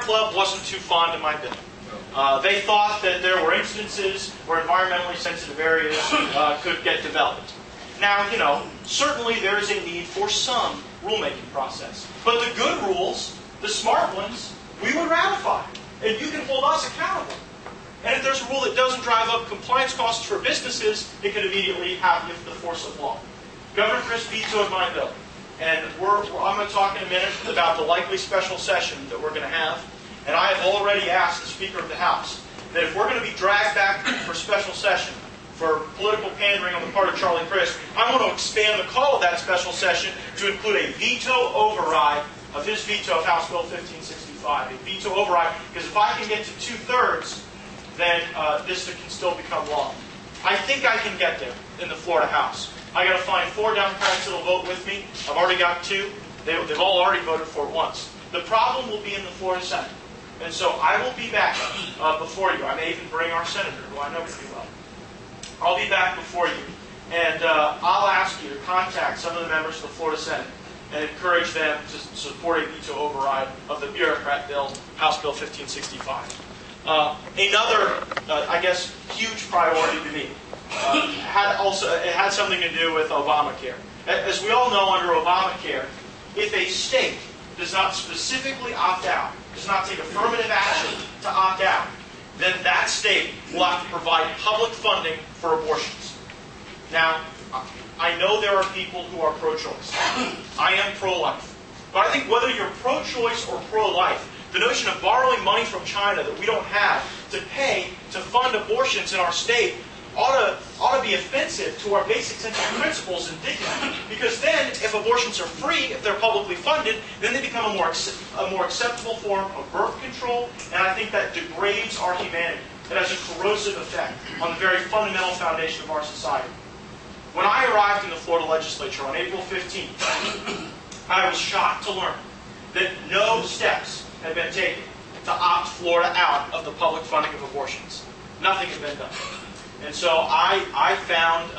Club wasn't too fond of my bill. They thought that there were instances where environmentally sensitive areas could get developed. Now, you know, certainly there is a need for some rulemaking process. But the good rules, the smart ones, we would ratify. And you can hold us accountable. And if there's a rule that doesn't drive up compliance costs for businesses, it can immediately have the force of law. Governor Christ vetoed my bill. And I'm going to talk in a minute about the likely special session that we're going to have. And I have already asked the Speaker of the House that if we're going to be dragged back for special session for political pandering on the part of Charlie Crist, I want to expand the call of that special session to include a veto override of his veto of House Bill 1565. A veto override, because if I can get to 2/3, then this can still become law. I think I can get there in the Florida House. I got to find 4 Democrats that will vote with me. I've already got 2. They've all already voted for it once. The problem will be in the Florida Senate. And so I will be back before you. I may even bring our senator, who I know pretty well. I'll be back before you. And I'll ask you to contact some of the members of the Florida Senate and encourage them to support a veto override of the bureaucrat bill, House Bill 1565. Another, I guess, huge priority to me had something to do with Obamacare. As we all know, under Obamacare, if a state does not specifically opt out, does not take affirmative action to opt out, then that state will have to provide public funding for abortions. Now, I know there are people who are pro-choice. I am pro-life. But I think whether you're pro-choice or pro-life, the notion of borrowing money from China that we don't have to pay to fund abortions in our state ought to be offensive to our basic sense of principles and dignity. Because then, if abortions are free, if they're publicly funded, then they become a more acceptable form of birth control, and I think that degrades our humanity. It has a corrosive effect on the very fundamental foundation of our society. When I arrived in the Florida legislature on April 15th, I was shocked to learn that no steps had been taken to opt Florida out of the public funding of abortions. Nothing had been done. And so I found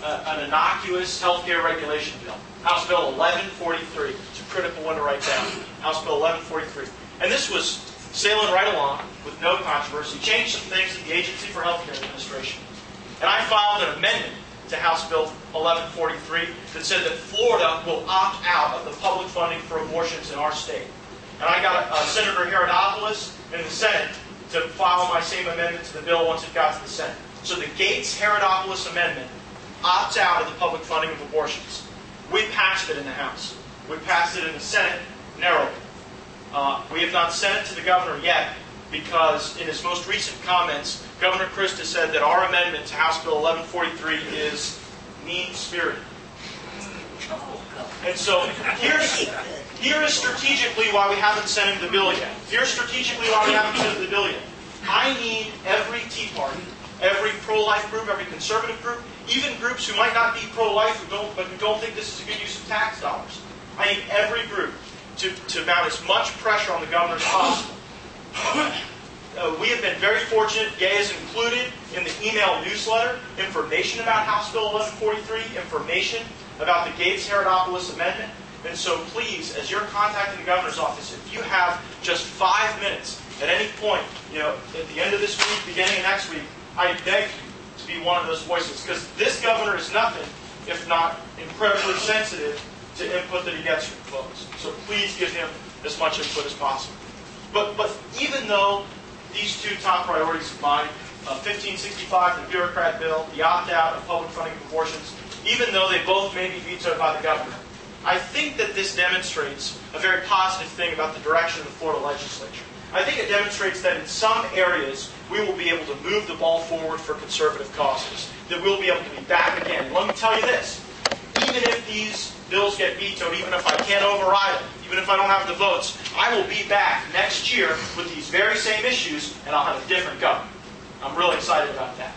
an innocuous healthcare regulation bill, House Bill 1143. It's a critical one to write down, House Bill 1143. And this was sailing right along with no controversy, changed some things at the Agency for Healthcare Administration. And I filed an amendment to House Bill 1143 that said that Florida will opt out of the public funding for abortions in our state. And I got Senator Herodopoulos in the Senate to file my same amendment to the bill once it got to the Senate. So the Gaetz-Herodopoulos amendment opts out of the public funding of abortions. We passed it in the House. We passed it in the Senate narrowly. We have not sent it to the governor yet because in his most recent comments, Governor Christ has said that our amendment to House Bill 1143 is mean-spirited. And so here is strategically why we haven't sent him the bill yet. Here's strategically why we haven't sent him the bill yet. I need every Tea Party, every pro-life group, every conservative group, even groups who might not be pro-life but who don't think this is a good use of tax dollars. I need every group to mount as much pressure on the governor as possible. We have been very fortunate. Gay is included in the email newsletter information about House Bill 1143, information about the Gaetz-Herodopoulos amendment. And so please, as you're contacting the governor's office, if you have just 5 minutes at any point, at the end of this week, beginning of next week, I beg you to be one of those voices, because this governor is nothing if not incredibly sensitive to input that he gets from folks. So please give him as much input as possible. But even though these 2 top priorities of mine, 1565, the bureaucrat bill, the opt-out of public funding of abortions, even though they both may be vetoed by the governor, I think that this demonstrates a very positive thing about the direction of the Florida legislature. I think it demonstrates that in some areas we will be able to move the ball forward for conservative causes, that we'll be able to be back again. And let me tell you this, even if these bills get vetoed, even if I can't override them, even if I don't have the votes, I will be back next year with these very same issues, and I'll have a different government. I'm really excited about that.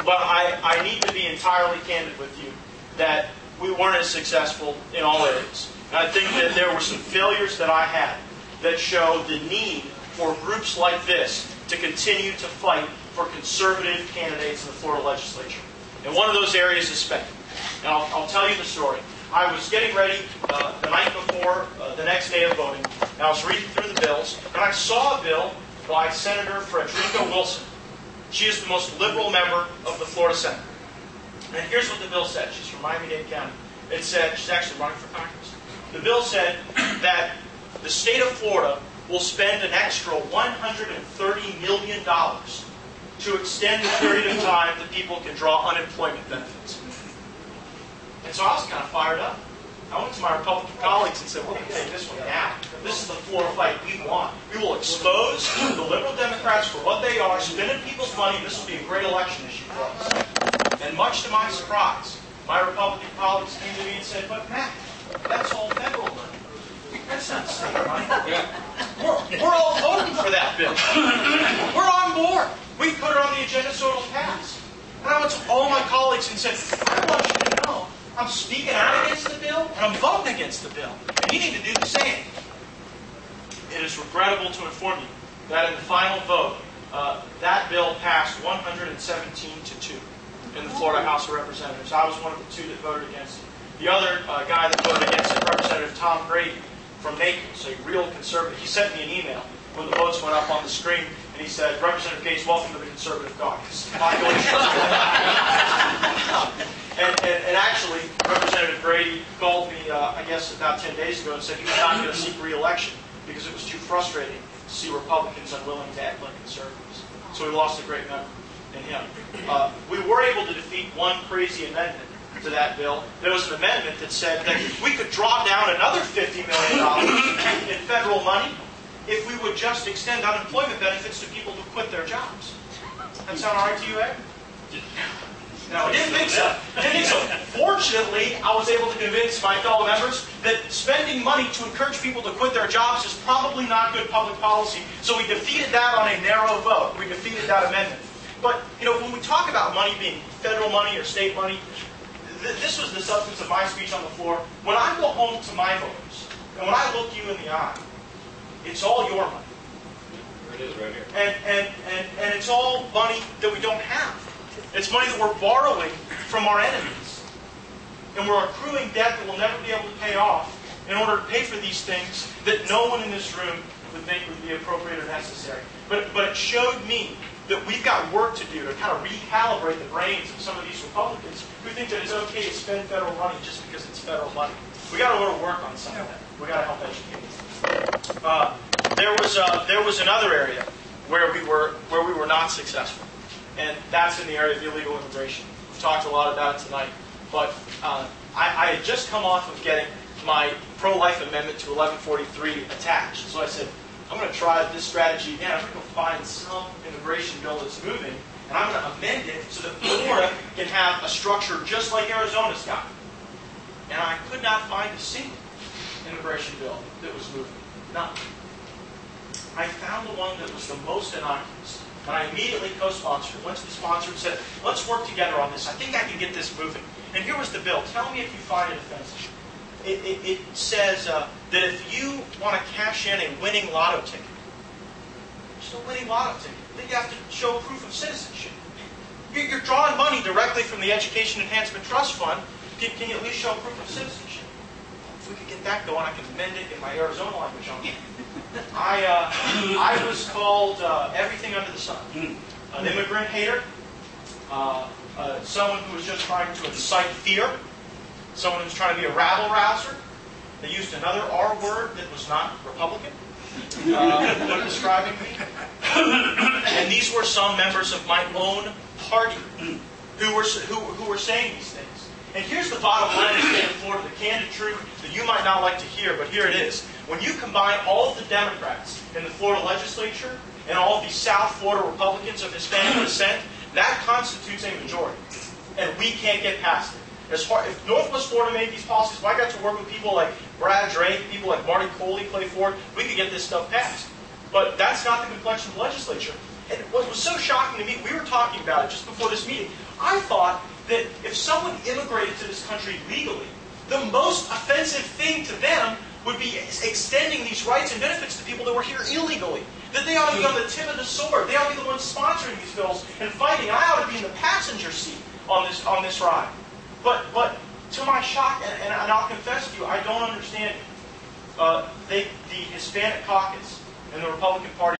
But I need to be entirely candid with you that we weren't as successful in all areas. And I think that there were some failures that I had that show the need for groups like this to continue to fight for conservative candidates in the Florida legislature. And one of those areas is spending. And I'll tell you the story. I was getting ready the night before the next day of voting, and I was reading through the bills, and I saw a bill by Senator Frederica Wilson. She is the most liberal member of the Florida Senate. And here's what the bill said. She's from Miami-Dade County. It said, she's actually running for Congress. The bill said that the state of Florida will spend an extra $130 million to extend the period of time that people can draw unemployment benefits. And so I was kind of fired up. I went to my Republican colleagues and said, we're going to take this one down. This is the Florida fight we want. We will expose the liberal Democrats for what they are, spending people's money. This will be a great election issue for us. And much to my surprise, my Republican colleagues came to me and said, but Matt, that's all federal money. That's not state money. We're all voting for that bill. We're on board. We put it on the agenda so it'll pass. And I went to all my colleagues and said, I want you to know I'm speaking out against the bill and I'm voting against the bill. And you need to do the same. It is regrettable to inform you that in the final vote, that bill passed 117-2 in the Florida House of Representatives. I was one of the two that voted against it. The other guy that voted against it, Representative Tom Grady from Naples, a real conservative, he sent me an email when the votes went up on the screen, and he said, Representative Gaetz, welcome to the Conservative Caucus. And actually, Representative Grady called me, I guess, about 10 days ago and said he was not going to seek re-election because it was too frustrating to see Republicans unwilling to act like conservatives. So we lost a great member in him. We were able to defeat one crazy amendment to that bill. There was an amendment that said that we could draw down another $50 million in federal money if we would just extend unemployment benefits to people who quit their jobs. That sound all right to you, Ed? No, I didn't think so. Fortunately, I was able to convince my fellow members that spending money to encourage people to quit their jobs is probably not good public policy. So we defeated that on a narrow vote. We defeated that amendment. But, when we talk about money being federal money or state money, this was the substance of my speech on the floor. When I go home to my voters, and when I look you in the eye, it's all your money. There it is right here. And it's all money that we don't have. It's money that we're borrowing from our enemies. And we're accruing debt that we'll never be able to pay off in order to pay for these things that no one in this room would think would be appropriate or necessary. But it showed me that we've got work to do to kind of recalibrate the brains of some of these Republicans who think that it's okay to spend federal money just because it's federal money. We got to go to work on some of that. We got to help educate them. There was another area where we were not successful, and that's in the area of illegal immigration. We've talked a lot about it tonight, but I had just come off of getting my pro-life amendment to 1143 attached. So I said, I'm going to try this strategy again. I'm going to go find some immigration bill that's moving, and I'm going to amend it so that Florida can have a structure just like Arizona's got. And I could not find a single immigration bill that was moving. None. I found the one that was the most innocuous. And I immediately co-sponsored, went to the sponsor and said, let's work together on this. I think I can get this moving. And here was the bill. Tell me if you find it offensive. It says that if you want to cash in a winning lotto ticket, just a winning lotto ticket, then you have to show proof of citizenship. You're drawing money directly from the Education Enhancement Trust Fund. Can you at least show proof of citizenship? If we could get that going, I can amend it in my Arizona language on it. I was called everything under the sun. An immigrant hater, someone who was just trying to incite fear, someone who was trying to be a rabble-rouser. They used another R word that was not Republican when describing me. And these were some members of my own party who were saying these things. And here's the bottom line in the state of Florida, the candid truth that you might not like to hear, but here it is. When you combine all of the Democrats in the Florida legislature and all of the South Florida Republicans of Hispanic descent, that constitutes a majority. And we can't get past it. If Northwest Florida made these policies, if I got to work with people like Brad Drake, people like Marty Coley play for it, we could get this stuff passed. But that's not the complexion of the legislature. And what was so shocking to me, we were talking about it just before this meeting. I thought that if someone immigrated to this country legally, the most offensive thing to them would be extending these rights and benefits to people that were here illegally. That they ought to be on the tip of the sword. They ought to be the ones sponsoring these bills and fighting. I ought to be in the passenger seat on this ride. But to my shock, and I'll confess to you, I don't understand it. the Hispanic caucus in the Republican Party